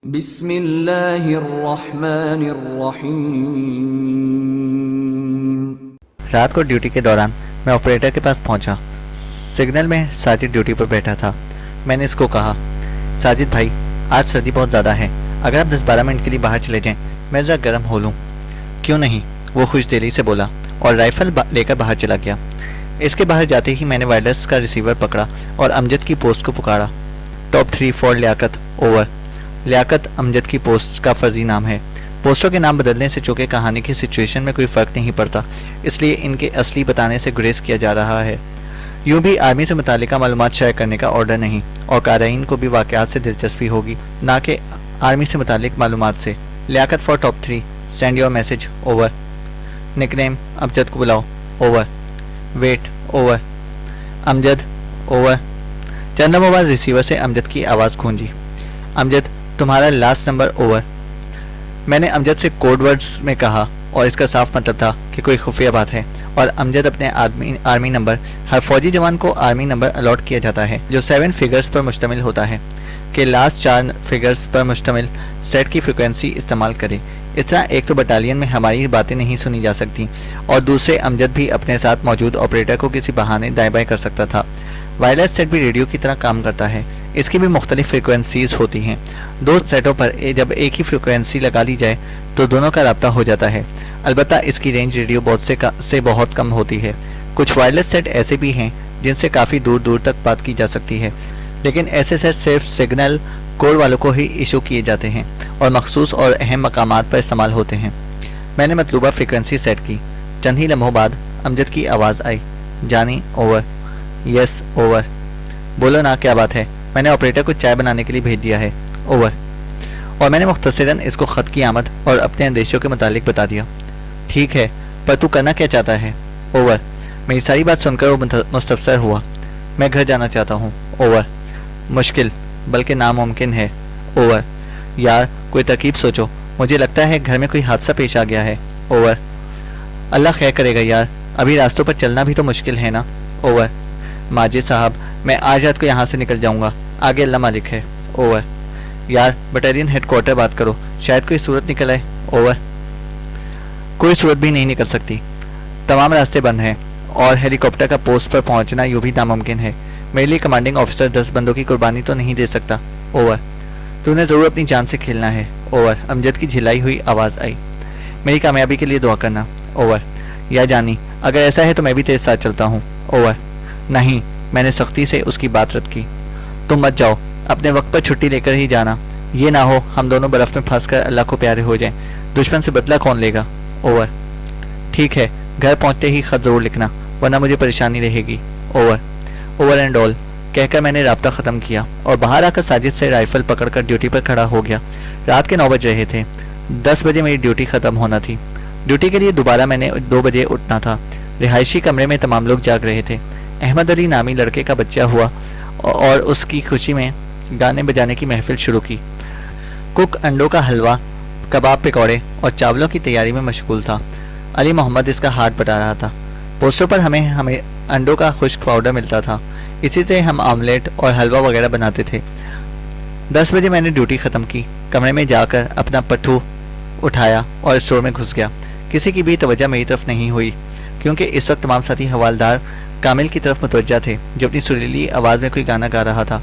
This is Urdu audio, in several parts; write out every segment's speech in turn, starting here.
بسم اللہ الرحمن الرحیم۔ رات کو ڈیوٹی کے دوران میں آپریٹر کے پاس پہنچا۔ سگنل میں ساجد ڈیوٹی پر بیٹھا تھا۔ میں نے اس کو کہا، ساجد بھائی آج سردی بہت زیادہ ہے، اگر آپ 10-12 منٹ کے لیے باہر چلے جائیں میں ذرا گرم ہو لوں۔ کیوں نہیں، وہ خوش دلی سے بولا اور رائفل لے کر باہر چلا گیا۔ اس کے باہر جاتے ہی میں نے وائرلیس کا ریسیور پکڑا اور امجد کی پوسٹ کو پکارا۔ ٹاپ 3 فور لیاقت اوور۔ لیاقت امجد کی پوسٹ کا فرضی نام ہے۔ پوسٹوں کے نام بدلنے سے چونکہ کہانی کی سچویشن میں کوئی فرق نہیں پڑتا، اس لیے ان کے اصلی بتانے سے گریز کیا جا رہا ہے۔ یوں بھی آرمی سے متعلقہ معلومات شیئر کرنے کا آرڈر نہیں، اور قارئین کو بھی واقعات سے دلچسپی ہوگی، نہ کہ آرمی سے متعلق معلومات سے۔ Liaquat for top 3 send your message over. Nickname Amjad کو بلاؤ over. Wait over. Amjad over. چند لمحوں بعد ریسیور سے امجد کی آواز گونجی، امجد تمہارا لاسٹ نمبر اوور۔ میں نے امجد سے کوڈ ورڈز میں کہا اور اس کا صاف مطلب تھا کہ کوئی خفیہ بات ہے، اور امجد اپنے آرمی نمبر، ہر فوجی جوان کو آرمی نمبر الاٹ کیا جاتا ہے جو 7 فگرز پر مشتمل ہوتا ہے، کہ لاسٹ 4 فگرز پر مشتمل سیٹ کی فریکوینسی استعمال کرے۔ اس طرح ایک تو بٹالین میں ہماری باتیں نہیں سنی جا سکتی، اور دوسرے امجد بھی اپنے ساتھ موجود آپریٹر کو کسی بہانے دائیں بائیں کر سکتا تھا۔ وائرلیس سیٹ بھی ریڈیو کی طرح کام کرتا ہے، اس کی بھی مختلف فریکوینسیز ہوتی ہیں۔ 2 سیٹوں پر جب ایک ہی فریکوینسی لگا لی جائے تو دونوں کا رابطہ ہو جاتا ہے، البتہ اس کی رینج ریڈیو سے بہت کم ہوتی ہے۔ کچھ وائرلیس سیٹ ایسے بھی ہیں جن سے کافی دور دور تک بات کی جا سکتی ہے، لیکن ایسے سیٹ صرف سگنل کوڈ والوں کو ہی ایشو کیے جاتے ہیں اور مخصوص اور اہم مقامات پر استعمال ہوتے ہیں۔ میں نے مطلوبہ فریکوینسی سیٹ کی۔ چند ہی لمحوں بعد امجد کی آواز آئی، جانی اوور۔ یس اوور۔ بولو نا کیا بات ہے، میں نے آپریٹر کو چائے بنانے کے لیے بھیج دیا ہے اوور۔ اور میں نے مختصراً اس کو خط کی آمد اور اپنے اندیشوں کے متعلق بتا دیا۔ ٹھیک ہے، پر تو کرنا کیا چاہتا ہے اوور۔ میری ساری بات سن کر وہ مستفسر ہوا۔ میں گھر جانا چاہتا ہوں اوور۔ مشکل بلکہ ناممکن ہے اوور۔ یار کوئی ترکیب سوچو، مجھے لگتا ہے گھر میں کوئی حادثہ پیش آ گیا ہے اوور۔ اللہ خیر کرے گا یار، ابھی راستوں پر چلنا بھی تو مشکل ہے نا اوور۔ ماجد صاحب میں آج رات کو یہاں سے نکل جاؤں گا، آگے اللہ مالک ہے اوور۔ یار بٹالین ہیڈ کوارٹر بات کرو، شاید کوئی صورت نکل آئے اوور۔ کوئی صورت بھی نہیں نکل سکتی، تمام راستے بند ہیں، اور ہیلی کاپٹر کا پوسٹ پر پہنچنا یوں بھی ناممکن ہے۔ میرے لیے کمانڈنگ آفیسر 10 بندوں کی قربانی تو نہیں دے سکتا اوور۔ تو نے ضرور اپنی جان سے کھیلنا ہے اوور۔ امجد کی جھلائی ہوئی آواز آئی، میری کامیابی کے لیے دعا کرنا اوور۔ یا جانی اگر ایسا ہے تو میں بھی تیرے ساتھ چلتا ہوں اوور۔ نہیں، میں نے سختی سے اس کی بات رد کی، تم مت جاؤ، اپنے وقت پر چھٹی لے کر ہی جانا، یہ نہ ہو ہم دونوں برف میں پھنس کر اللہ کو پیارے ہو جائیں، دشمن سے بدلہ کون لے گا اوور۔ ٹھیک ہے، گھر پہنچتے ہی خط ضرور لکھنا ورنہ مجھے پریشانی رہے گی اوور۔ اوور اینڈ آل کہہ کر میں نے رابطہ ختم کیا اور باہر آ کر ساجد سے رائفل پکڑ کر ڈیوٹی پر کھڑا ہو گیا۔ رات کے 9 بج رہے تھے، 10 بجے میری ڈیوٹی ختم ہونا تھی۔ ڈیوٹی کے لیے دوبارہ میں نے 2 بجے اٹھنا تھا۔ رہائشی کمرے میں تمام لوگ جاگ رہے تھے۔ احمد علی نامی لڑکے کا بچہ ہوا اور اس کی خوشی میں گانے بجانے کی محفل شروع کی۔ کک انڈوں کا حلوہ، کباب، پکوڑے اور چاولوں کی تیاری میں مشغول تھا۔ علی محمد اس کا ہاتھ بٹا رہا تھا۔ پوسٹر پر ہمیں انڈوں کا خشک پاؤڈر ملتا تھا، اسی سے ہم آملیٹ اور حلوہ وغیرہ بناتے تھے۔ 10 بجے میں نے ڈیوٹی ختم کی، کمرے میں جا کر اپنا پٹھو اٹھایا اور اسٹور میں گھس گیا۔ کسی کی بھی توجہ میری طرف نہیں ہوئی، کیونکہ اس وقت تمام ساتھی حوالدار کامل کی طرف متوجہ تھے جو اپنی سریلی آواز میں کوئی گانا گا رہا تھا۔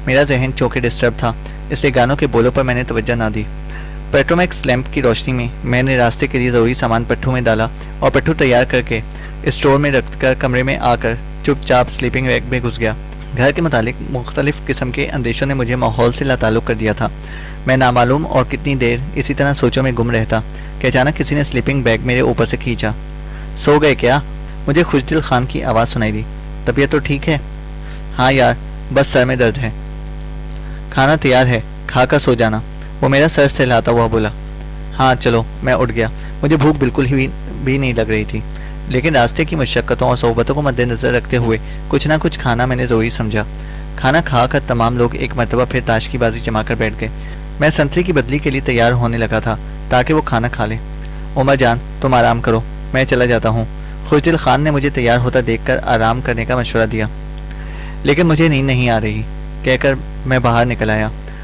میرا ذہن چونکہ ڈسٹرب تھا، اس لیے گانوں کے بولوں پر میں نے توجہ نہ دی۔ پیٹرومیکس لیمپ کی روشنی میں نے راستے کے لیے ضروری سامان پٹھو میں ڈالا اور پٹھو تیار کر کے اسٹور میں رکھ کر کمرے میں آ کر چپ چاپ سلیپنگ بیگ میں گھس گیا۔ گھر کے متعلق مختلف قسم کے اندیشوں نے مجھے ماحول سے لاتعلق کر دیا تھا۔ میں نامعلوم اور کتنی دیر اسی طرح سوچوں میں گم رہتا کہ اچانک کسی نے سلیپنگ بیگ میرے اوپر سے کھینچا۔ سو گئے کیا؟ مجھے خوشدل خان کی آواز سنائی دی۔ طبیعت تو ٹھیک ہے؟ ہاں یار بس سر میں درد ہے۔ کھانا تیار ہے، کھا کر سو جانا، وہ میرا سر سہلاتا ہوا بولا۔ ہاں چلو، میں اٹھ گیا۔ مجھے بھوک بالکل ہی بھی نہیں لگ رہی تھی، لیکن راستے کی مشقتوں اور صحبتوں کو مد نظر رکھتے ہوئے کچھ نہ کچھ کھانا میں نے ضروری سمجھا۔ کھانا کھا کر تمام لوگ ایک مرتبہ پھر تاش کی بازی جما کر بیٹھ گئے۔ میں سنتری کی بدلی کے لیے تیار ہونے لگا تھا تاکہ وہ کھانا کھا لے۔ عمر جان تم آرام کرو، میں چلا جاتا ہوں۔ خوشدل خان نے مجھے تیار ہوتا دیکھ کر آرام کرنے کا مشورہ دیا، لیکن مجھے نیند نہیں آ رہی کہہ کر میں باہر نکل آیا۔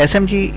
SMG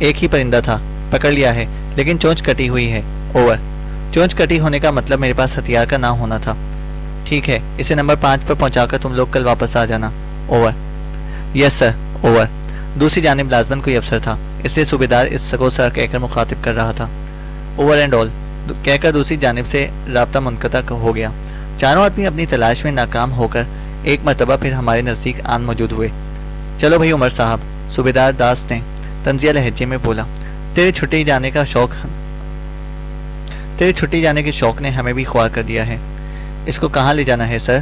ایک ہی پرندہ تھا، پکڑ لیا ہے، لیکن چونچ کٹی ہوئی ہے۔ اوور۔ چونچ کٹی ہونے کا مطلب میرے پاس ہتھیار کا نہ ہونا تھا۔ ٹھیک ہے، اسے نمبر 5 پر پہنچا کر تم لوگ کل واپس آ جانا۔ اوور۔ یس سر، اوور۔ دوسری جانب لازمن کوئی افسر تھا، اس لیے صوبیدار اس کو سر کہہ کر مخاطب کر رہا تھا۔ اوور اینڈ آل کہہ کر دوسری جانب سے رابطہ منقطع ہو گیا۔ چاروں آدمی اپنی تلاش میں ناکام ہو کر ایک مرتبہ پھر ہمارے نزدیک آن موجود ہوئے۔ چلو بھائی عمر صاحب، صوبیدار داس نے طنزیہ لہجے میں بولا، تیرے چھٹی جانے کے شوق نے ہمیں بھی خوار کر دیا ہے۔ اس کو کہاں لے جانا ہے سر؟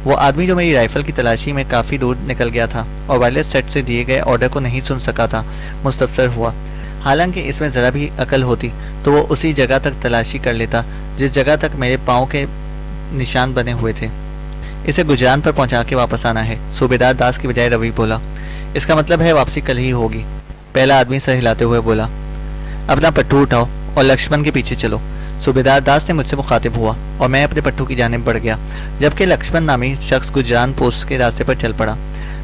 وہ آدمی جو میری رائفل کی تلاشی میں کافی دور نکل گیا تھا اور وائرلیس سیٹ سے دیے گئے آرڈر کو نہیں سن سکا تھا، مستفسر ہوا۔ حالانکہ اس میں ذرا بھی عقل ہوتی تو وہ اسی جگہ تک تلاشی کر لیتا جس جگہ تک میرے پاؤں کے نشان بنے ہوئے تھے۔ اسے گجران پر پہنچا کے واپس آنا ہے، صوبیدار داس کی بجائے روی بولا۔ اس کا مطلب ہے واپسی کل ہی ہوگی، پہلا آدمی سر ہلاتے ہوئے بولا۔ اپنا پٹھو اٹھاؤ اور لکشمن کے پیچھے چلو۔ صوبیدار داس نے مجھ سے مخاطب ہوا اور میں اپنے پٹھو کی جانب بڑھ گیا، جبکہ لکشمن نامی شخص گجران پوسٹ کے راستے پر چل پڑا۔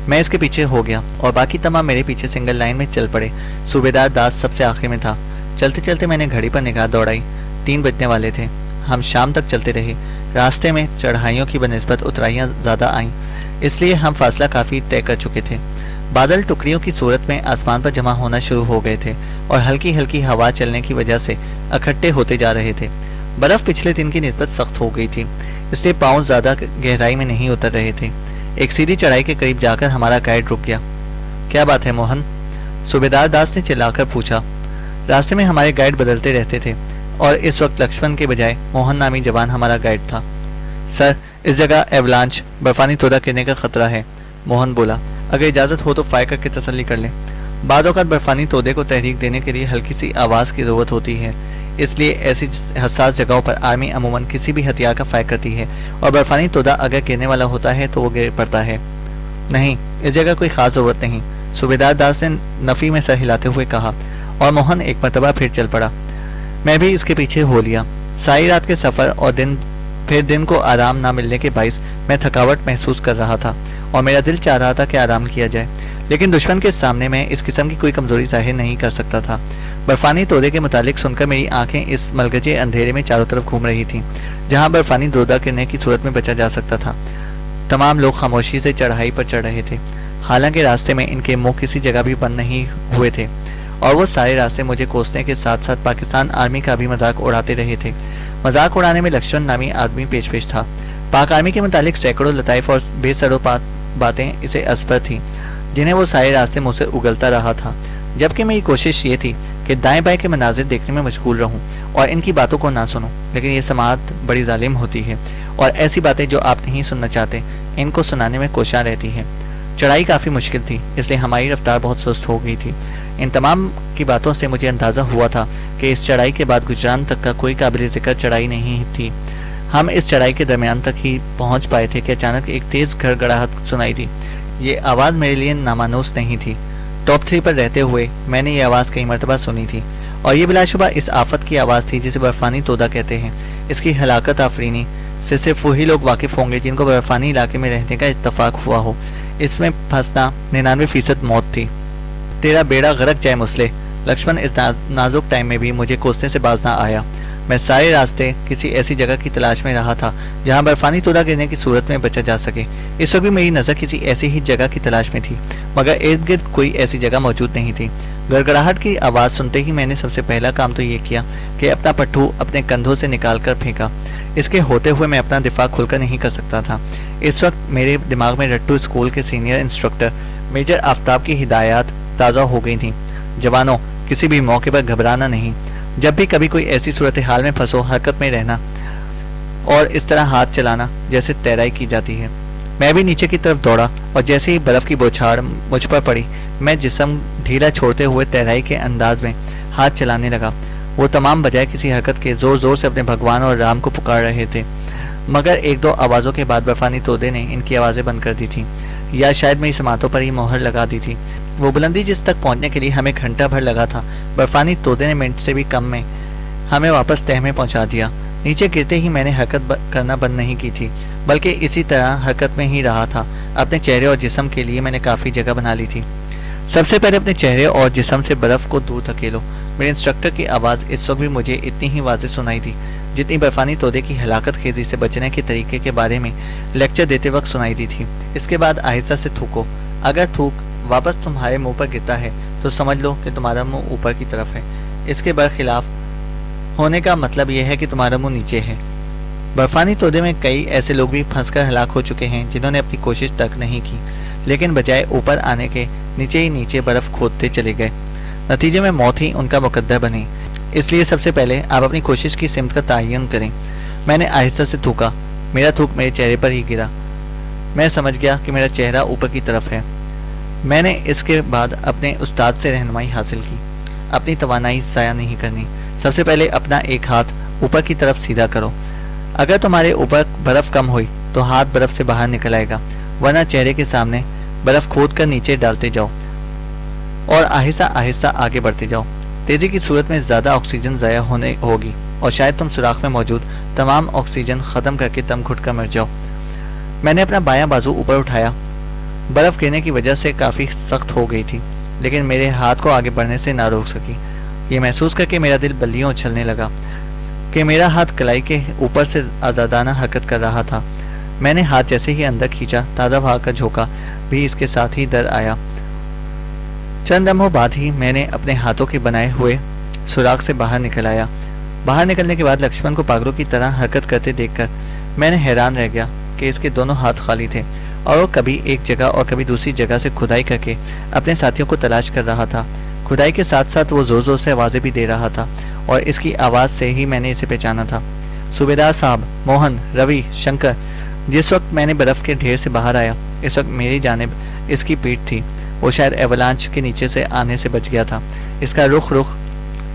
میں اس کے پیچھے ہو گیا اور باقی تمام میرے پیچھے سنگل لائن میں چل پڑے۔ صوبیدار داس سب سے آخر میں تھا۔ چلتے چلتے میں نے گھڑی پر نگاہ دوڑائی، 3 بجنے والے تھے۔ ہم شام تک چلتے رہے۔ راستے میں چڑھائیوں کی بنسبت اترائیاں زیادہ آئیں، اس لیے ہم فاصلہ کافی طے کر چکے تھے۔ بادل ٹکڑیوں کی صورت میں آسمان پر جمع ہونا شروع ہو گئے تھے اور ہلکی ہلکی ہوا چلنے کی وجہ سے اکٹھے ہوتے جا رہے تھے۔ برف پچھلے دن کی نسبت سخت ہو گئی تھی، اس لیے پاؤں زیادہ گہرائی میں نہیں اتر رہے تھے۔ ایک سیدھی چڑھائی کے قریب جا کر ہمارا گائیڈ رک گیا۔ کیا بات ہے موہن؟ صوبیدار داس نے چلا کر پوچھا۔ راستے میں ہمارے گائیڈ بدلتے رہتے تھے اور اس وقت لکشمن کے بجائے موہن نامی جوان ہمارا گائیڈ تھا۔ سر، اس جگہ ایولانچ برفانی تودہ گرنے کا خطرہ ہے، موہن بولا۔ اگر اجازت ہو تو فائر کر کے تسلی کر لیں۔ بعض اوقات برفانی تودے کو تحریک دینے کے لیے ہلکی سی آواز کی ضرورت ہوتی ہے، اس لیے ایسی حساس جگہوں پر آرمی عموماً کسی بھی ہتھیار کا فائر کرتی ہے اور برفانی تودہ اگر گرنے والا ہوتا ہے تو وہ گر پڑتا ہے۔ نہیں، اس جگہ کوئی خاص ضرورت نہیں، صوبیدار داس نے نفی میں سر ہلاتے ہوئے کہا، اور موہن ایک مرتبہ پھر چل پڑا۔ میں بھی اس کے پیچھے ہو لیا۔ ساری رات کے سفر اور پھر دن کو آرام نہ ملنے کے باعث میں تھکاوٹ محسوس کر رہا تھا اور میرا دل چاہ رہا تھا کہ آرام کیا جائے، لیکن دشمن کے سامنے میں اس قسم کی کوئی کمزوری ظاہر نہیں کر سکتا تھا۔ برفانی تودے کے متعلق سن کر میری آنکھیں اس ملگجے اندھیرے میں چاروں طرف گھوم رہی تھیں جہاں برفانی تودہ گرنے کی صورت میں بچا جا سکتا تھا۔ تمام لوگ خاموشی سے چڑھائی پر چڑھ رہے تھے، حالانکہ راستے میں ان کے منہ کسی جگہ بھی بند نہیں ہوئے تھے، اور وہ سارے راستے مجھے کوسنے کے ساتھ ساتھ پاکستان آرمی کا بھی مذاق اڑاتے رہے تھے۔ مذاق اڑانے میں لکشمن نامی آدمی پیش پیش تھا۔ پاک آرمی کے متعلق سینکڑوں لطائف اور بے سرو باتیں اسے ازپر تھیں، جنہیں وہ سارے راستے مجھ سے اگلتا رہا تھا، جبکہ میری کوشش یہ تھی کہ دائیں بائیں کے مناظر دیکھنے میں مشغول رہوں اور ان کی باتوں کو نہ سنوں، لیکن یہ سماعت بڑی ظالم ہوتی ہے اور ایسی باتیں جو آپ نہیں سننا چاہتے ان کو سنانے میں کوشاں رہتی ہے۔ چڑھائی کافی مشکل تھی، اس لیے ہماری رفتار بہت سست ہو گئی تھی۔ ان تمام کی باتوں سے مجھے اندازہ ہوا تھا کہ اس چڑھائی کے بعد گجران تک کا کوئی قابل ذکر چڑھائی نہیں تھی۔ ہم اس چڑھائی کے درمیان تک ہی پہنچ پائے تھے کہ اچانک ایک تیز گھڑگھڑاہٹ سنائی دی۔ یہ آواز میرے لیے نامانوس نہیں تھی۔ ٹاپ 3 پر رہتے ہوئے میں نے یہ آواز کئی مرتبہ سنی تھی، اور یہ بلا شبہ اس آفت کی آواز تھی جسے برفانی تودہ کہتے ہیں۔ اس کی ہلاکت آفرینی سے صرف وہی لوگ واقف ہوں گے جن کو برفانی علاقے میں رہنے کا اتفاق ہوا ہو۔ اس میں پھنسنا 99% موت تھی۔ تیرا بیڑا غرق جائے مسلح، لکشمن اس نازک ٹائم میں بھی مجھے کوسنے سے باز نہ آیا۔ میں سارے راستے کسی ایسی جگہ کی تلاش میں رہا تھا جہاں برفانی تودہ گرنے کی صورت میں بچا جا سکے۔ اس وقت بھی میری نظر کسی ایسی ہی جگہ کی تلاش میں تھی، مگر ارد گرد کوئی ایسی جگہ موجود نہیں تھی۔ گڑگڑاہٹ کی آواز سنتے ہی میں نے سب سے پہلا کام تو یہ کیا کہ اپنا پٹھو اپنے کندھوں سے نکال کر پھینکا۔ اس کے ہوتے ہوئے میں اپنا دفاع کھل کر نہیں کر سکتا تھا۔ اس وقت میرے دماغ میں رٹو اسکول کے سینئر انسٹرکٹر میجر آفتاب کی ہدایات تازہ ہو گئی تھیں۔ جوانوں، کسی بھی موقع پر گھبرانا نہیں، جب بھی کبھی کوئی ایسی صورتحال میں پھنسو حرکت میں رہنا اور اس طرح ہاتھ چلانا جیسے تیرائی کی جاتی ہے۔ میں بھی نیچے کی طرف دوڑا اور جیسے ہی برف کی بوچھاڑ مجھ پر پڑی میں جسم ڈھیلا چھوڑتے ہوئے تیرائی کے انداز میں ہاتھ چلانے لگا۔ وہ تمام بجائے کسی حرکت کے زور زور سے اپنے بھگوان اور رام کو پکار رہے تھے، مگر ایک دو آوازوں کے بعد برفانی تودے نے ان کی آوازیں بند کر دی تھیں، یا شاید میری سماعتوں پر ہی مہر لگا دی تھی۔ وہ بلندی جس تک پہنچنے کے لیے ہمیں گھنٹہ بھر لگا تھا، برفانی تودے نے منٹ سے بھی کم میں ہمیں واپس تہ میں پہنچا دیا۔ نیچے گرتے ہی میں نے حرکت کرنا بند نہیں کی تھی، بلکہ اسی طرح حرکت میں ہی رہا تھا۔ اپنے چہرے اور جسم کے لیے میں نے کافی جگہ بنا لی تھی۔ سب سے پہلے اپنے چہرے اور جسم سے برف کو دور دھکیلو۔ میرے انسٹرکٹر کی آواز اس وقت بھی مجھے اتنی ہی واضح سنائی دی جتنی برفانی تودے کی ہلاکت خیزی سے بچنے کے طریقے کے بارے میں لیکچر دیتے وقت سنائی دی تھی۔ اس کے بعد آہستہ سے تھوکو۔ اگر تھوک واپس تمہارے منہ پر گرتا ہے تو سمجھ لو کہ تمہارا منہ اوپر کی طرف ہے۔ اس کے برخلاف ہونے کا مطلب یہ ہے کہ تمہارا منہ نیچے ہے۔ برفانی تودے میں کئی ایسے لوگ بھی پھنس کر ہلاک ہو چکے ہیں جنہوں نے اپنی کوشش تک نہیں کی، لیکن بجائے اوپر آنے کے نیچے ہی نیچے برف کھودتے چلے گئے۔ نتیجے میں موت ہی ان کا مقدر بنی۔ اس لیے سب سے پہلے آپ اپنی کوشش کی سمت کا تعین کریں۔ میں نے آہستہ سے تھوکا۔ میرا تھوک میرے چہرے پر ہی گرا۔ میں سمجھ گیا کہ میرا چہرہ اوپر کی طرف ہے۔ میں نے اس کے بعد اپنے استاد سے رہنمائی حاصل کی۔ اپنی توانائی ضائع نہیں کرنی۔ سب سے پہلے اپنا ایک ہاتھ اوپر کی طرف سیدھا کرو۔ اگر تمہارے اوپر برف کم ہوئی تو ہاتھ برف سے باہر نکل آئے گا، ورنہ چہرے کے سامنے برف کھود کر نیچے ڈالتے جاؤ اور آہستہ آہستہ آگے بڑھتے جاؤ۔ تیزی کی صورت میں زیادہ آکسیجن ضائع ہونے ہوگی اور شاید تم سوراخ میں موجود تمام آکسیجن ختم کر کے دم گھٹ کر مر جاؤ۔ میں نے اپنا بایاں بازو اوپر اٹھایا۔ برف گرنے کی وجہ سے کافی سخت ہو گئی تھی، لیکن میرے ہاتھ کو آگے بڑھنے سے نہ روک سکی۔ یہ محسوس کر کے میرا دل بلیوں اچھلنے لگا کہ میرا ہاتھ کلائی کے اوپر سے آزادانہ حرکت کر رہا تھا۔ میں نے ہاتھ جیسے ہی اندر کھینچا، تازہ ہوا کا جھونکا بھی اس کے ساتھ ہی در آیا۔ چند لمحوں بعد ہی میں نے اپنے ہاتھوں کے بنائے ہوئے سوراخ سے باہر نکل آیا۔ باہر نکلنے کے بعد لکشمن کو پاگلوں کی طرح حرکت کرتے دیکھ کر میں نے حیران رہ گیا کہ اس کے دونوں ہاتھ خالی تھے اور وہ کبھی ایک جگہ اور کبھی دوسری جگہ سے کھدائی کر کے اپنے ساتھیوں کو تلاش کر رہا تھا۔ کھدائی کے ساتھ ساتھ وہ زور زور سے آوازیں بھی دے رہا تھا اور اس کی آواز سے ہی میں نے اسے پہچانا تھا۔ صوبیدار صاحب، موہن، روی، شنکر۔ جس وقت میں نے برف کے ڈھیر سے باہر آیا، اس وقت میری جانب اس کی پیٹھ تھی۔ وہ شاید ایولانچ کے نیچے سے آنے سے بچ گیا تھا۔ اس کا رخ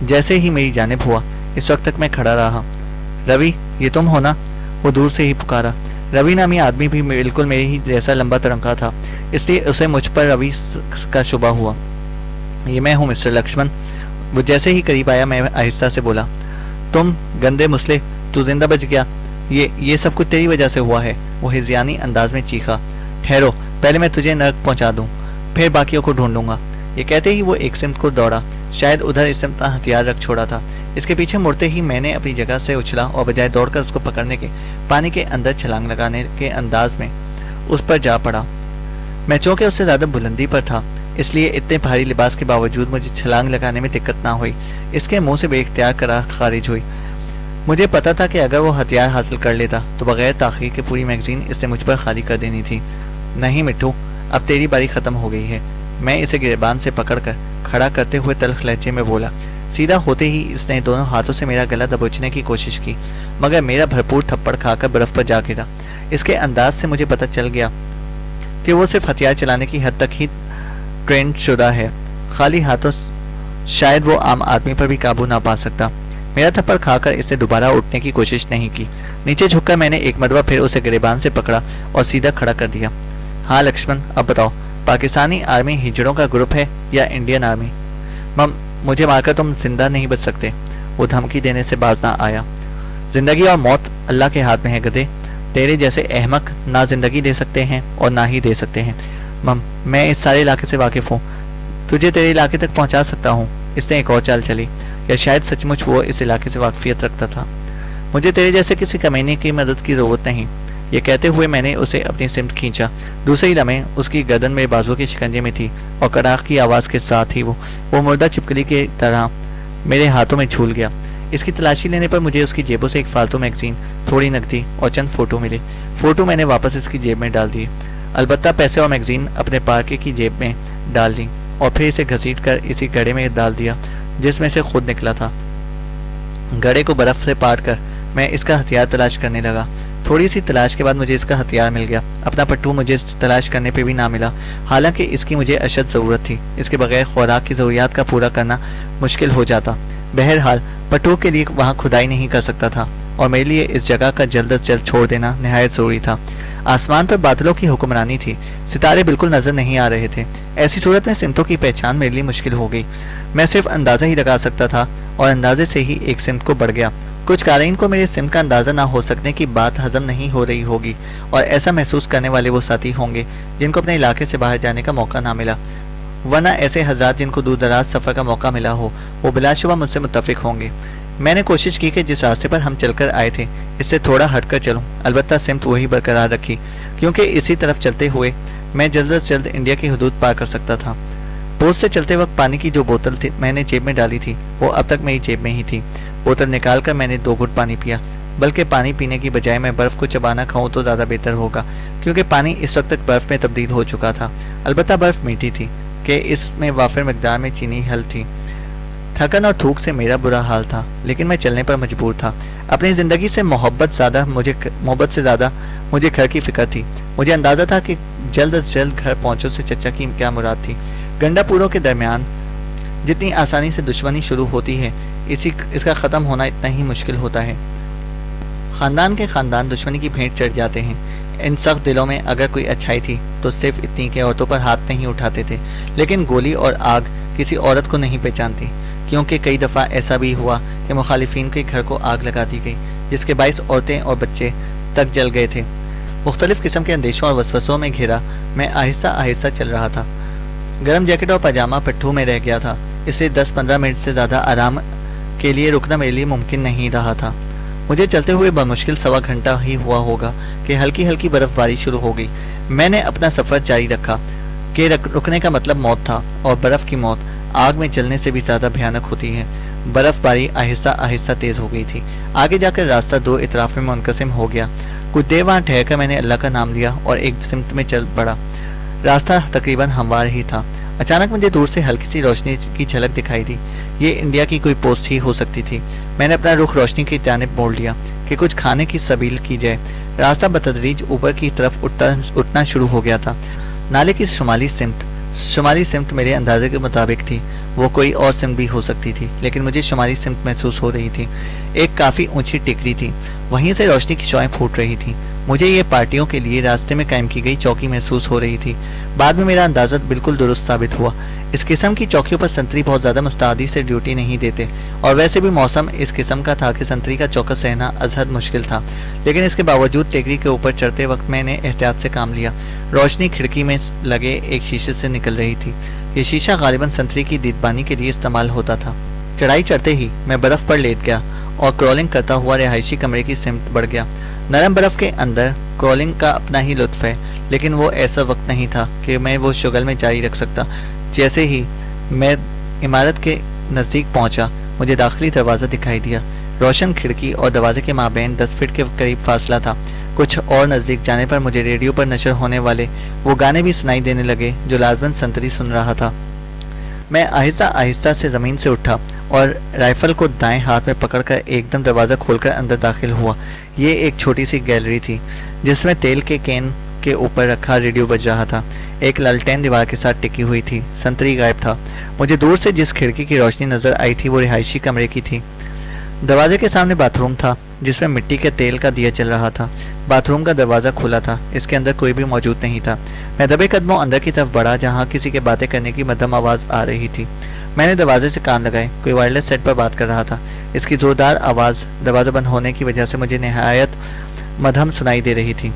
جیسے ہی میری جانب ہوا، اس وقت تک میں کھڑا رہا۔ روی، یہ تم ہو نا؟ وہ دور سے ہی پکارا۔ روی نامی آدمی بھی بالکل میرے ہی جیسا لمبا ترنکا تھا، اس لیے اسے مجھ پر روی کا شبہ ہوا۔ یہ میں ہوں مسٹر لکشمن۔ وہ جیسے ہی قریب آیا میں آہستہ سے بولا، تم گندے مسلے، تو زندہ بچ گیا؟ یہ سب کچھ تیری وجہ سے ہوا ہے۔ وہ ہذیانی انداز میں چیخا۔ ٹھہرو، پہلے میں تجھے نرک پہنچا دوں، پھر باقیوں کو ڈھونڈوں گا۔ یہ کہتے ہی وہ ایک سمت کو دوڑا، شاید ادھر اس سمت ہتھیار رکھ چھوڑا تھا۔ اس کے پیچھے مڑتے ہی میں نے اپنی جگہ سے اچھلا اور بجائے دوڑ کر اس کو پکڑنے کے پانی کے اندر چھلانگ لگانے کے انداز میں اس پر جا پڑا۔ میں چونکہ اس سے زیادہ بلندی پر تھا، اس لیے اتنے بھاری لباس کے باوجود مجھے چھلانگ لگانے میں دقت نہ ہوئی۔ اس کے منہ سے بے اختیار قرار خارج ہوئی۔ مجھے پتا تھا کہ اگر وہ ہتھیار حاصل کر لیتا تو بغیر تاخیر کے پوری میگزین اس نے مجھ پر خالی کر دینی تھی۔ نہیں مٹھو، اب تیری باری ختم ہو گئی ہے۔ میں اسے گریبان سے پکڑ کر کھڑا کرتے ہوئے تلخ لہجے میں بولا۔ سیدھا ہوتے ہی اس نے دونوں ہاتھوں سے میرا گلا دبوچنے کی کوشش کی، مگر میرا بھرپور تھپڑ کھا کر برف پر جا گرا۔ اس کے انداز سے مجھے پتہ چل گیا کہ وہ صرف ہتھیار چلانے کی حد تک ہی ٹرینڈ شدہ ہے، خالی ہاتھوں شاید وہ عام آدمی پر بھی قابو نہ پا سکتا۔ میرا تھپڑ کھا کر اس نے دوبارہ اٹھنے کی کوشش نہیں کی۔ نیچے جھک کر میں نے ایک مرتبہ پھر اسے گریبان سے پکڑا اور سیدھا کھڑا کر دیا۔ ہاں لکشمن، اب بتاؤ، پاکستانی آرمی ہجڑوں کا گروپ ہے یا انڈین آرمی؟ مجھے مار کر تم زندہ نہیں بچ سکتے۔ وہ دھمکی دینے سے باز نہ آیا۔ زندگی اور موت اللہ کے ہاتھ میں ہے گدھے۔ تیرے جیسے احمق نہ زندگی دے سکتے ہیں اور نہ ہی دے سکتے ہیں۔ میں اس سارے علاقے سے واقف ہوں، تجھے تیرے علاقے تک پہنچا سکتا ہوں۔ اس نے ایک اور چال چلی، یا شاید سچ مچ وہ اس علاقے سے واقفیت رکھتا تھا۔ مجھے تیرے جیسے کسی کمینے کی مدد کی ضرورت نہیں۔ یہ کہتے ہوئے میں نے اسے اپنی سمت کھینچا۔ دوسرے ہی لمحے اس کی گردن میرے بازو کے شکنجے میں تھی اور کڑاک کی آواز کے ساتھ ہی وہ مردہ چپکلی کی طرح میرے ہاتھوں میں جھول گیا۔ اس کی تلاشی لینے پر مجھے اس کی جیبوں سے ایک فالتو میگزین، تھوڑی نقدی اور چند فوٹو ملے۔ فوٹو میں نے واپس اس کی جیب میں ڈال دیے، البتہ پیسے اور میگزین اپنے پارکے کی جیب میں ڈال دی اور پھر اسے گھسیٹ کر اسی گڑھے میں ڈال دیا جس میں سے خود نکلا تھا۔ گڑھے کو برف سے پاٹ کر میں اس کا ہتھیار تلاش کرنے لگا۔ تھوڑی سی تلاش کے بعد مجھے اس کا ہتھیار مل گیا۔ اپنا پٹھو مجھے تلاش کرنے پہ بھی نہ ملا، حالانکہ اس کی مجھے اشد ضرورت تھی۔ اس کے بغیر خوراک کی ضروریات کا پورا کرنا مشکل ہو جاتا۔ بہرحال پٹھو کے لیے وہاں کھدائی نہیں کر سکتا تھا اور میرے لیے اس جگہ کا جلد از جلد چھوڑ دینا نہایت ضروری تھا۔ آسمان پر بادلوں کی حکمرانی تھی، ستارے بالکل نظر نہیں آ رہے تھے۔ ایسی صورت میں سمتوں کی پہچان میرے لیے مشکل ہو گئی۔ میں صرف اندازہ ہی لگا سکتا تھا اور اندازے سے ہی ایک سمت کو بڑھ گیا۔ کچھ قارئین کو میرے سمت کا اندازہ نہ ہو سکنے کی بات ہضم نہیں ہو رہی ہوگی، اور ایسا محسوس کرنے والے وہ ساتھی ہوں گے جن کو اپنے علاقے سے باہر جانے کا موقع نہ ملا۔ ورنہ ایسے حضرات جن کو دور دراز سفر کا موقع ملا ہو وہ بلا شبہ مجھ سے متفق ہوں گے۔ میں نے کوشش کی کہ جس راستے پر ہم چل کر آئے تھے اس سے تھوڑا ہٹ کر چلوں، البتہ سمت وہی برقرار رکھی، کیونکہ اسی طرف چلتے ہوئے میں جلد از جلد انڈیا کی حدود پار کر سکتا تھا۔ پوسٹ سے چلتے وقت پانی کی جو بوتل تھی میں نے جیب میں ڈالی تھی وہ اب تک میری جیب میں ہی تھی۔ بوتل نکال کر میں نے 2 گھٹ پانی پیا، بلکہ پانی پینے کی بجائے میں برف کو چبانا کھاؤں تو زیادہ بہتر ہوگا، کیونکہ پانی اس وقت تک برف میں تبدیل ہو چکا تھا۔ البتہ برف میٹھی تھی کہ اس میں وافر مقدار میں چینی حل تھی۔ تھکن اور تھوک سے میرا برا حال تھا، لیکن میں چلنے پر مجبور تھا۔ اپنی زندگی سے محبت سے زیادہ مجھے گھر کی فکر تھی۔ مجھے اندازہ تھا کہ جلد از جلد گھر پہنچو سے چچا کی کیا مراد تھی۔ گنڈا پوروں کے درمیان جتنی آسانی سے دشمنی شروع ہوتی ہے اس کا ختم ہونا اتنا ہی مشکل ہوتا ہے۔ خاندان کے خاندان دشمنی کی بھینٹ چڑھ جاتے ہیں۔ ان سخت دلوں میں اگر کوئی اچھائی تھی تو صرف اتنی کہ عورتوں پر ہاتھ نہیں اٹھاتے تھے، لیکن گولی اور آگ کسی عورت کو نہیں پہچانتی، کیونکہ کئی دفعہ ایسا بھی ہوا کہ مخالفین کے گھر کو آگ لگا دی گئی، جس کے باعث عورتیں اور بچے تک جل گئے تھے۔ مختلف قسم کے اندیشوں اور وسوسوں میں گھرا میں آہستہ آہستہ چل رہا تھا۔ گرم جیکٹ اور پاجامہ پٹھوں میں رہ گیا تھا، اس لیے 10-15 منٹ سے زیادہ آرام کے لیے رکنا میرے لیے ممکن نہیں رہا تھا۔ مجھے چلتے ہوئے بمشکل 1.25 گھنٹہ ہی ہوا ہوگا کہ ہلکی ہلکی برف باری شروع ہو گئی۔ میں نے اپنا سفر جاری رکھا کہ رکنے کا مطلب موت تھا، اور برف کی موت آگ میں جلنے سے بھی زیادہ بھیانک ہوتی ہے۔ برف باری آہستہ آہستہ تیز ہو گئی تھی۔ آگے جا کر راستہ 2 اطراف میں منقسم ہو گیا۔ کچھ دیر وہاں ٹھہر کر میں نے اللہ کا نام لیا اور ایک سمت میں چل پڑا۔ راستہ تقریباً ہموار ہی تھا۔ اچانک مجھے دور سے ہلکی سی روشنی کی جھلک دکھائی دی۔ یہ انڈیا کی کوئی پوسٹ ہی ہو سکتی تھی۔ میں نے اپنا رخ روشنی کی جانب موڑ لیا کہ کچھ کھانے کی سبیل کی جائے۔ راستہ بتدریج اوپر کی طرف اٹھنا شروع ہو گیا تھا۔ نالے کی شمالی سمت میرے اندازے کے مطابق تھی، وہ کوئی اور سمت بھی ہو سکتی تھی، لیکن مجھے شمالی سمت محسوس ہو رہی تھی۔ ایک کافی اونچی ٹیکری تھی، وہیں سے روشنی کی شعائیں پھوٹ رہی تھیں۔ مجھے یہ پارٹیوں کے لیے راستے میں قائم کی گئی چوکی محسوس ہو رہی تھی۔ بعد میں میرا اندازہ بالکل درست ثابت ہوا۔ اس قسم کی چوکیوں پر سنتری بہت زیادہ مستعدی سے ڈیوٹی نہیں دیتے، اور ویسے بھی موسم اس قسم کا تھا کہ سنتری کا چوکس رہنا از حد مشکل تھا، لیکن اس کے باوجود ٹیکری کے اوپر چڑھتے وقت میں نے احتیاط سے کام لیا۔ روشنی کھڑکی میں لگے ایک شیشے سے نکل رہی تھی۔ یہ شیشہ غالباً سنتری کی دیدبانی کے لیے استعمال ہوتا تھا۔ چڑھائی چڑھتے ہی میں برف پر لیٹ گیا اور کرولنگ کرتا ہوا رہائشی کمرے کی سمت بڑھ گیا۔ نرم برف کے اندر کرولنگ کا اپنا ہی لطف ہے، لیکن وہ ایسا وقت نہیں تھا کہ میں وہ شغل میں جاری رکھ سکتا۔ جیسے ہی میں عمارت کے نزدیک پہنچا مجھے داخلی دروازہ دکھائی دیا۔ روشن کھڑکی اور دروازے کے مابین 10 فٹ کے قریب فاصلہ تھا۔ کچھ اور نزدیک جانے پر مجھے ریڈیو پر نشر ہونے والے وہ گانے بھی سنائی دینے لگے جو لازماً سنتری سن رہا تھا۔ میں آہستہ آہستہ سے زمین سے اٹھا اور رائفل کو دائیں ہاتھ میں پکڑ کر ایک دم دروازہ کھول کر اندر داخل ہوا۔ یہ ایک چھوٹی سی گیلری تھی جس میں تیل کے کین کے اوپر رکھا ریڈیو بج رہا تھا۔ ایک لالٹین دیوار کے ساتھ ٹکی ہوئی تھی، سنتری غائب تھا۔ مجھے دور سے جس کھڑکی کی روشنی نظر آئی تھی وہ رہائشی کمرے کی تھی۔ دروازے کے سامنے باتھ روم تھا جس میں مٹی کے تیل کا دیا چل رہا تھا۔ باتھ روم کا دروازہ کھلا تھا، اس کے اندر کوئی بھی موجود نہیں تھا۔ میں دبے قدموں اندر کی طرف بڑھا جہاں کسی کے باتیں کرنے کی مدھم آواز آ رہی تھی۔ میں نے دروازے سے کان لگائے، کوئی وائرلیس سیٹ پر بات کر رہا تھا۔ اس کی زوردار آواز دروازہ بند ہونے کی وجہ سے مجھے نہایت مدھم سنائی دے رہی تھی۔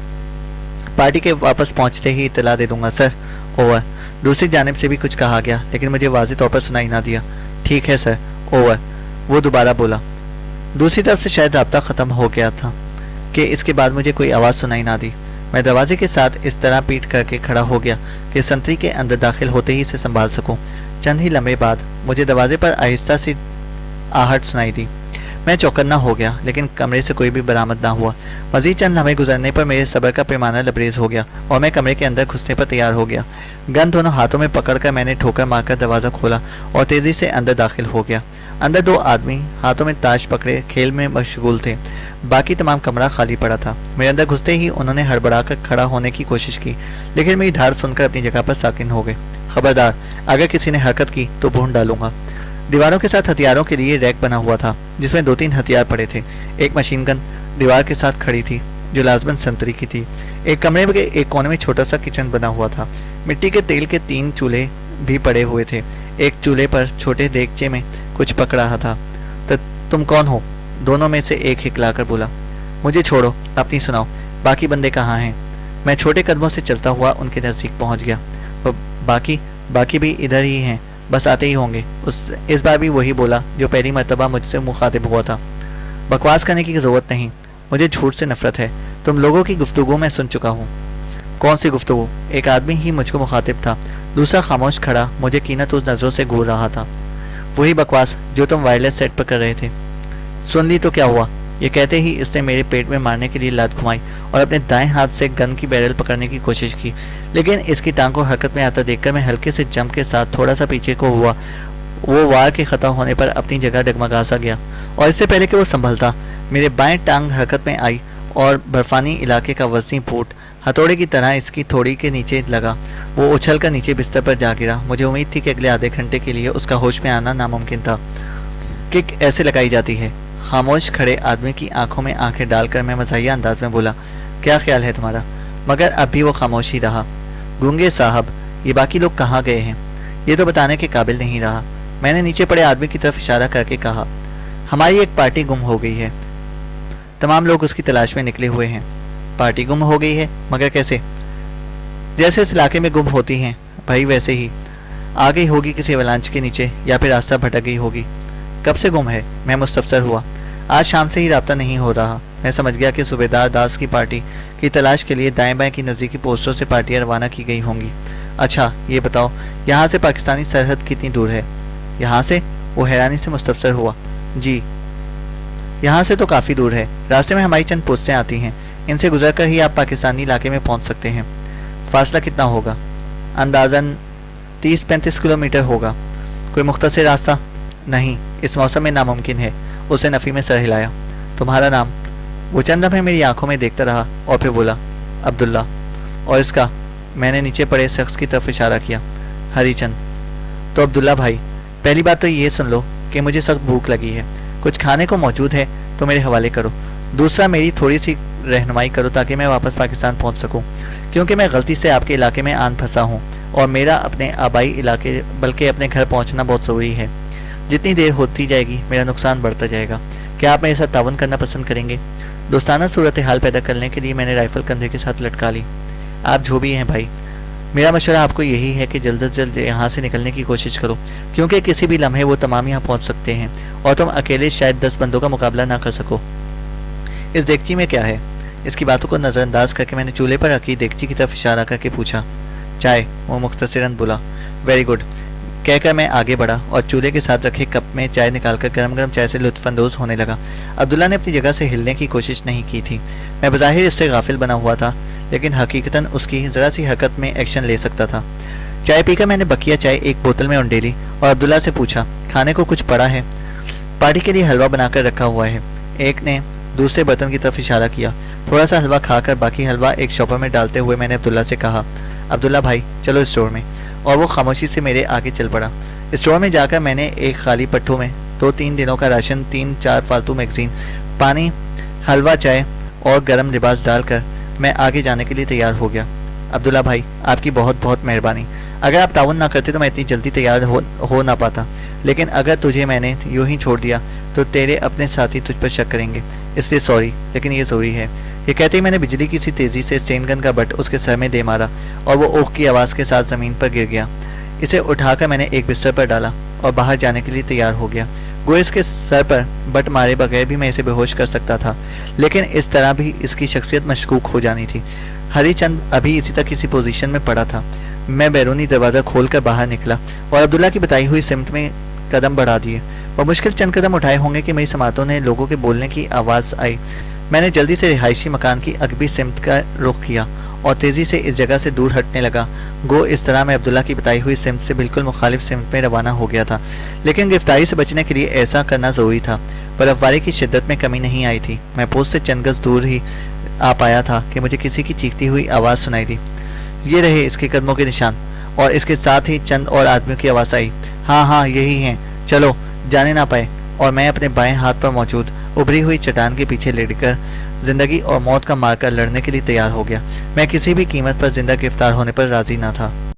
پارٹی کے واپس پہنچتے ہی اطلاع دے دوں گا سر، اوور۔ دوسری جانب سے بھی کچھ کہا گیا لیکن مجھے واضح طور پر سنائی نہ دیا۔ ٹھیک ہے سر، اوور، وہ دوبارہ بولا۔ دوسری طرف سے شاید رابطہ ختم ہو گیا تھا کہ اس کے بعد مجھے کوئی آواز سنائی نہ دی۔ میں دروازے کے ساتھ اس طرح پیٹ کر کے کھڑا ہو گیا کہ سنتری کے اندر داخل ہوتے ہی اسے سنبھال سکوں۔ چند ہی لمحے بعد مجھے دروازے پر آہستہ سی آہٹ سنائی دی۔ میں چوکنا ہو گیا لیکن کمرے سے کوئی بھی برآمد نہ ہوا۔ مزید چند لمحے گزرنے پر میرے صبر کا پیمانہ لبریز ہو گیا اور میں کمرے کے اندر گھسنے پر تیار ہو گیا۔ گن دونوں ہاتھوں میں پکڑ کر میں نے ٹھوکر مار کر دروازہ کھولا اور تیزی سے اندر داخل ہو گیا۔ اندر 2 آدمی ہاتھوں میں تاش پکڑے کھیل میں مشغول تھے، باقی تمام کمرہ خالی پڑا تھا۔ میرے اندر گھستے ہی انہوں نے ہڑبڑا کر کھڑا ہونے کی کوشش کی لیکن میری دھاڑ سن کر اپنی جگہ پر ساکن ہو گئے۔ خبردار، اگر کسی نے حرکت کی تو بھون ڈالوں گا۔ دیواروں کے ساتھ ہتھیاروں کے لیے ریک بنا ہوا تھا جس میں 2-3 ہتھیار پڑے تھے۔ ایک مشین گن دیوار کے ساتھ کھڑی تھی جو لازماً سنتری کی تھی۔ ایک کمرے کے ایک کونے میں چھوٹا سا کچن بنا ہوا تھا۔ مٹی کے تیل کے 3 چولہے بھی پڑے ہوئے تھے۔ ایک چولہے پر چھوٹے دیگچے میں کچھ پک رہا تھا۔ تم کون ہو؟ دونوں میں سے ایک ہکلا کر بولا۔ مجھے چھوڑو، اپنی سناؤ، باقی بندے کہاں ہیں؟ میں چھوٹے قدموں سے چلتا ہوا ان کے نزدیک پہنچ گیا۔ باقی باقی بھی ادھر ہی ہیں, بس آتے ہی ہوں گے. اس بار بھی وہی بولا جو پہلی مرتبہ مجھ سے مخاطب ہوا تھا. بکواس کرنے کی ضرورت نہیں, مجھے جھوٹ سے نفرت ہے. تم لوگوں کی گفتگو میں سن چکا ہوں. کون سی گفتگو؟ ایک آدمی ہی مجھ کو مخاطب تھا, دوسرا خاموش کھڑا مجھے کینت اس نظروں سے گھور رہا تھا. وہی بکواس جو تم وائرلیس سیٹ پر کر رہے تھے. سن لی تو کیا ہوا؟ یہ کہتے ہی اس نے میرے پیٹ میں مارنے کے لیے لات گھمائی اور اپنے دائیں ہاتھ سے گن کی بیرل پکڑنے کی کوشش کی, لیکن اس کی ٹانگ کو حرکت میں آتا دیکھ کر میں ہلکے سے جمپ کے ساتھ تھوڑا سا پیچھے کو ہوا. وہ وار کے خطا ہونے پر اپنی جگہ ڈگمگا سا گیا, اور اس سے پہلے کہ وہ سنبھلتا میرے بائیں ٹانگ حرکت میں آئی اور برفانی علاقے کا وسیع پھوٹ ہتھوڑے کی طرح اس کی تھوڑی کے نیچے لگا. وہ اچھل کر نیچے بستر پر جا گرا. مجھے امید تھی کہ اگلے آدھے گھنٹے کے لیے اس کا ہوش میں آنا ناممکن تھا. کک ایسے لگائی جاتی ہے. خاموش کھڑے آدمی کی آنکھوں میں آنکھیں ڈال کر میں مزاحیہ انداز میں بولا, کیا خیال ہے تمہارا؟ مگر اب بھی وہ خاموش ہی رہا. گونگے صاحب, یہ باقی لوگ کہاں گئے ہیں؟ یہ تو بتانے کے قابل نہیں رہا. میں نے نیچے پڑے آدمی کی طرف اشارہ کر کے کہا, ہماری ایک پارٹی گم ہو گئی ہے. تمام لوگ اس کی تلاش میں نکلے ہوئے ہیں. پارٹی گم ہو گئی ہے؟ مگر کیسے؟ جیسے اس علاقے میں گم ہوتی ہیں بھائی ویسے ہی. آ گئی ہوگی کسی اولانچ کے نیچے, یا پھر راستہ بھٹک گئی ہوگی. کب سے گم ہے؟ میں مستفسر ہوا. آج شام سے ہی رابطہ نہیں ہو رہا. میں سمجھ گیا کہ صوبیدار داس کی پارٹی کی تلاش کے لیے دائیں بائیں کی نزدیکی پوسٹوں سے پارٹیاں روانہ کی گئی ہوں گی. اچھا یہ بتاؤ, یہاں سے پاکستانی سرحد کتنی دور ہے؟ یہاں سے؟ وہ حیرانی سے مستفسر ہوا. جی یہاں سے تو کافی دور ہے. راستے میں ہماری چند پوسٹیں آتی ہیں, ان سے گزر کر ہی آپ پاکستانی علاقے میں پہنچ سکتے ہیں. فاصلہ کتنا ہوگا؟ اندازاً 30-35 کلومیٹر ہوگا. کوئی مختصر راستہ؟ نہیں, اس موسم میں ناممکن ہے. اس نے نفی میں سر ہلایا. تمہارا نام؟ وہ چند لمحے میری آنکھوں میں دیکھتا رہا اور پھر بولا, عبداللہ. اور اس کا؟ میں نے نیچے پڑے شخص کی طرف اشارہ کیا. ہری چند. تو عبداللہ بھائی, پہلی بات تو یہ سن لو کہ مجھے سخت بھوک لگی ہے. کچھ کھانے کو موجود ہے تو میرے حوالے کرو. دوسرا, میری تھوڑی سی رہنمائی کرو تاکہ میں واپس پاکستان پہنچ سکوں, کیونکہ میں غلطی سے آپ کے علاقے میں آن پھنسا ہوں اور میرا اپنے آبائی علاقے بلکہ اپنے گھر پہنچنا بہت ضروری ہے. جتنی دیر ہوتی جائے گی میرا نقصان بڑھتا جائے گا. کیا آپ میرے ساتھ تعاون کرنا پسند کریں گے؟ دوستانہ صورتحال پیدا کرنے کے لیے میں نے رائفل کندھے کے ساتھ لٹکا لی. آپ جو بھی ہیں بھائی, میرا مشورہ آپ کو یہی ہے کہ جلد از جلد یہاں سے نکلنے کی کوشش کرو, کیونکہ کسی بھی لمحے وہ تمام یہاں پہنچ سکتے ہیں اور تم اکیلے شاید 10 بندوں کا مقابلہ نہ کر سکو. اس دیگچی میں کیا ہے؟ اس کی باتوں کو نظر انداز کر کے میں نے چولہے پر رکھی دیگچی کی طرف اشارہ کر کے پوچھا. چائے, وہ مختصراً بولا. ویری گڈ کہہ کر میں آگے بڑھا اور چولہے کے ساتھ رکھے کپ میں چائے نکال کر گرم گرم چائے سے لطف اندوز ہونے لگا. عبداللہ نے اپنی جگہ سے ہلنے کی کوشش نہیں کی تھی. میں بظاہر اس سے غافل بنا ہوا تھا, لیکن حقیقتاً اس کی ذرا سی حرکت میں ایکشن لے سکتا تھا. چائے پی کر میں نے بقیہ چائے ایک بوتل میں انڈیلی اور عبداللہ سے پوچھا, کھانے کو کچھ پڑا ہے؟ پارٹی کے لیے حلوہ بنا کر رکھا ہوا ہے. ایک نے دوسرے برتن کی طرف اشارہ کیا. تھوڑا سا حلوہ کھا کر باقی حلوہ ایک شاپر میں ڈالتے ہوئے میں نے عبداللہ سے کہا, عبداللہ بھائی چلو اسٹور میں. اور وہ خاموشی سے میرے آگے چل پڑا. اسٹور میں جا کر میں نے ایک خالی پٹھوں میں 2-3 دنوں کا راشن, 3-4 فالتو میگزین, پانی, حلوہ, چائے اور گرم لباس ڈال کر میں آگے جانے کے لیے تیار ہو گیا. عبداللہ بھائی آپ کی بہت بہت مہربانی. اگر آپ تعاون نہ کرتے تو میں اتنی جلدی تیار ہو نہ پاتا, لیکن اگر تجھے میں نے یوں ہی چھوڑ دیا تو تیرے اپنے ساتھی تجھ پر شک کریں گے, اس لیے سوری, لیکن یہ ضروری ہے. یہ کہتے ہی میں نے بجلی کی سی تیزی سے اسٹین گن کا بٹ اس کے سر میں دے مارا اور وہ اوہ کی آواز کے ساتھ زمین پر گر گیا. اسے اٹھا کر میں نے ایک بستر پر ڈالا اور باہر جانے کے لیے تیار ہو گیا. گویا اس کے سر پر بٹ مارے بغیر بھی میں اسے بے ہوش کر سکتا تھا, لیکن اس طرح بھی اس کی شخصیت مشکوک ہو جانی تھی. ہری چند ابھی اسی تک کسی پوزیشن میں پڑا تھا. میں بیرونی دروازہ کھول کر باہر نکلا اور عبداللہ کی بتائی ہوئی سمت میں قدم بڑھا دیے. بمشکل چند قدم اٹھائے ہوں گے کہ میری سماعتوں نے لوگوں کے بولنے کی آواز آئی. میں نے جلدی سے رہائشی مکان کی عقبی سمت کا رخ کیا اور تیزی سے اس جگہ سے دور ہٹنے لگا. گو اس طرح میں عبداللہ کی بتائی ہوئی سمت سے بالکل مخالف سمت میں روانہ ہو گیا تھا, لیکن گرفتاری سے بچنے کے لیے ایسا کرنا ضروری تھا. برفباری کی شدت میں کمی نہیں آئی تھی. میں پوسٹ سے چند گز دور ہی آ پایا تھا کہ مجھے کسی کی چیختی ہوئی آواز سنائی دی. یہ رہے اس کے قدموں کے نشان, اور اس کے ساتھ ہی چند اور آدمیوں کی آواز آئی. ہاں ہاں یہی ہیں, چلو, جانے نہ پائے. اور میں اپنے بائیں ہاتھ پر موجود ابھری ہوئی چٹان کے پیچھے لیٹ کر زندگی اور موت کا مار کر لڑنے کے لیے تیار ہو گیا. میں کسی بھی قیمت پر زندہ گرفتار ہونے پر راضی نہ تھا.